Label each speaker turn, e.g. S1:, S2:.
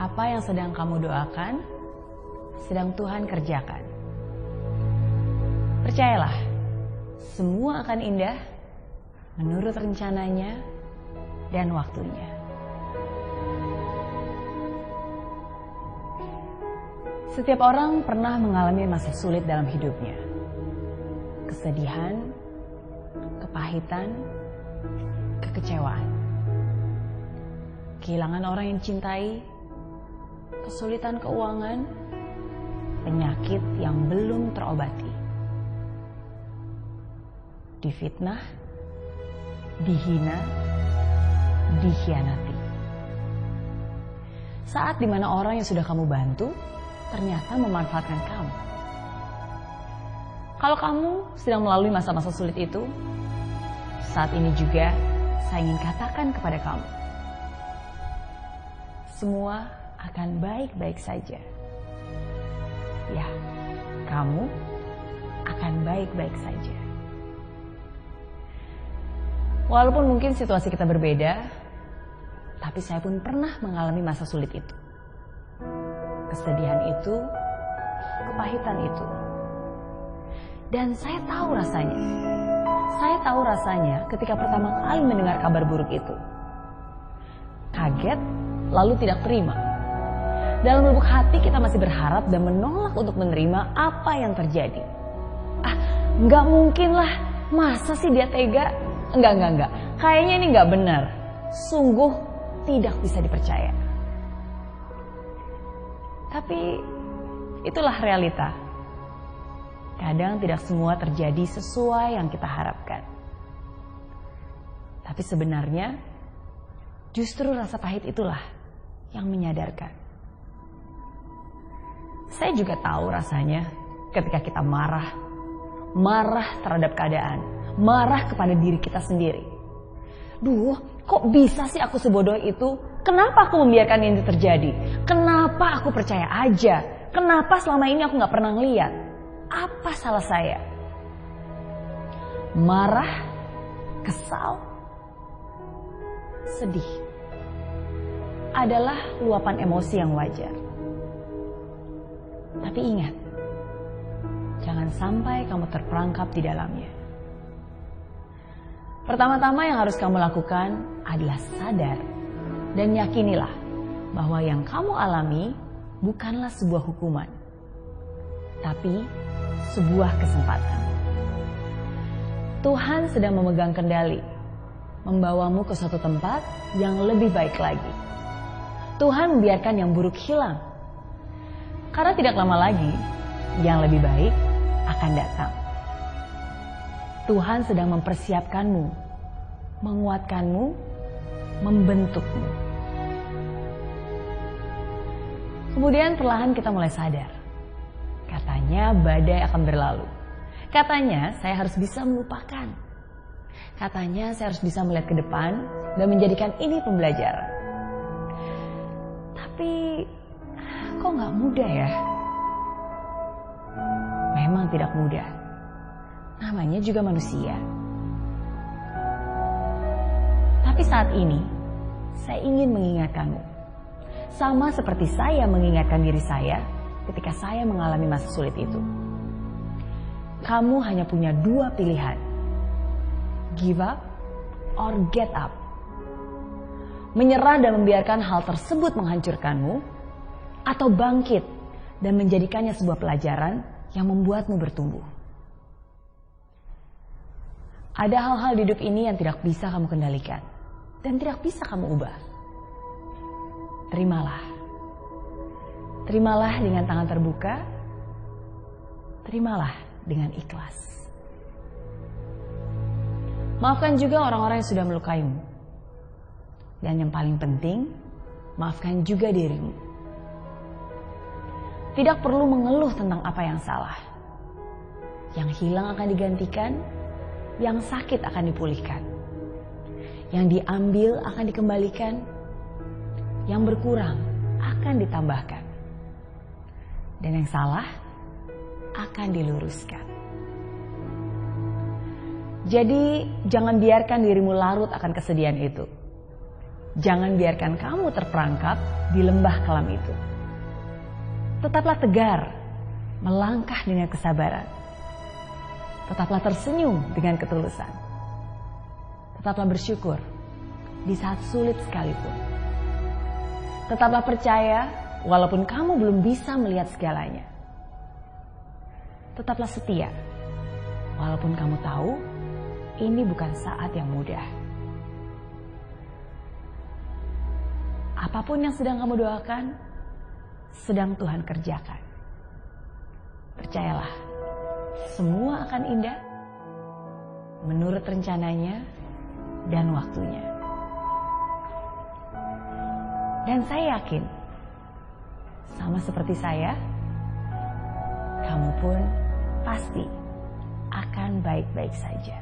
S1: Apa yang sedang kamu doakan, sedang Tuhan kerjakan. Percayalah, semua akan indah menurut rencananya dan waktunya. Setiap orang pernah mengalami masa sulit dalam hidupnya. Kesedihan, kepahitan, kekecewaan. Kehilangan orang yang cintai, kesulitan keuangan, penyakit yang belum terobati. Difitnah, dihina, dikhianati. Saat dimana orang yang sudah kamu bantu ternyata memanfaatkan kamu. Kalau kamu sedang melalui masa-masa sulit itu, saat ini juga saya ingin katakan kepada kamu, semua akan baik-baik saja. Ya, kamu akan baik-baik saja. Walaupun mungkin situasi kita berbeda, tapi saya pun pernah mengalami masa sulit itu. Kesedihan itu, kepahitan itu. Dan saya tahu rasanya. Saya tahu rasanya ketika pertama kali mendengar kabar buruk itu. Kaget, lalu tidak terima. Dalam lubuk hati kita masih berharap dan menolak untuk menerima apa yang terjadi. Nggak mungkin lah, masa sih dia tega? Enggak. Kayaknya ini nggak benar. Sungguh tidak bisa dipercaya. Tapi itulah realita. Kadang tidak semua terjadi sesuai yang kita harapkan. Tapi sebenarnya justru rasa pahit itulah yang menyadarkan. Saya juga tahu rasanya ketika kita marah terhadap keadaan, marah kepada diri kita sendiri. Duh, kok bisa sih aku sebodoh itu? Kenapa aku membiarkan ini terjadi? Kenapa aku percaya aja? Kenapa selama ini aku gak pernah ngeliat? Apa salah saya? Marah, kesal, sedih adalah luapan emosi yang wajar. Tapi ingat, jangan sampai kamu terperangkap di dalamnya. Pertama-tama yang harus kamu lakukan adalah sadar dan yakinilah bahwa yang kamu alami bukanlah sebuah hukuman, tapi sebuah kesempatan. Tuhan sedang memegang kendali, membawamu ke suatu tempat yang lebih baik lagi. Tuhan membiarkan yang buruk hilang, karena tidak lama lagi yang lebih baik akan datang. Tuhan sedang mempersiapkanmu, menguatkanmu, membentukmu. Kemudian perlahan kita mulai sadar. Katanya badai akan berlalu. Katanya saya harus bisa melupakan. Katanya saya harus bisa melihat ke depan dan menjadikan ini pembelajaran. Tapi kok gak mudah ya? Memang tidak mudah. Namanya juga manusia. Tapi saat ini, saya ingin mengingatkanmu. Sama seperti saya mengingatkan diri saya ketika saya mengalami masa sulit itu. Kamu hanya punya dua pilihan. Give up or get up. Menyerah dan membiarkan hal tersebut menghancurkanmu, atau bangkit dan menjadikannya sebuah pelajaran yang membuatmu bertumbuh. Ada hal-hal di hidup ini yang tidak bisa kamu kendalikan dan tidak bisa kamu ubah. Terimalah. Terimalah dengan tangan terbuka. Terimalah dengan ikhlas. Maafkan juga orang-orang yang sudah melukaimu. Dan yang paling penting, maafkan juga dirimu. Tidak perlu mengeluh tentang apa yang salah. Yang hilang akan digantikan, yang sakit akan dipulihkan. Yang diambil akan dikembalikan, yang berkurang akan ditambahkan. Dan yang salah akan diluruskan. Jadi jangan biarkan dirimu larut akan kesedihan itu. jangan biarkan kamu terperangkap di lembah kelam itu. Tetaplah tegar, melangkah dengan kesabaran. Tetaplah tersenyum dengan ketulusan. Tetaplah bersyukur di saat sulit sekalipun. Tetaplah percaya walaupun kamu belum bisa melihat segalanya. Tetaplah setia walaupun kamu tahu ini bukan saat yang mudah. Apapun yang sedang kamu doakan, sedang Tuhan kerjakan. Percayalah, semua akan indah menurut rencananya dan waktunya. Dan saya yakin, sama seperti saya, kamu pun pasti akan baik-baik saja.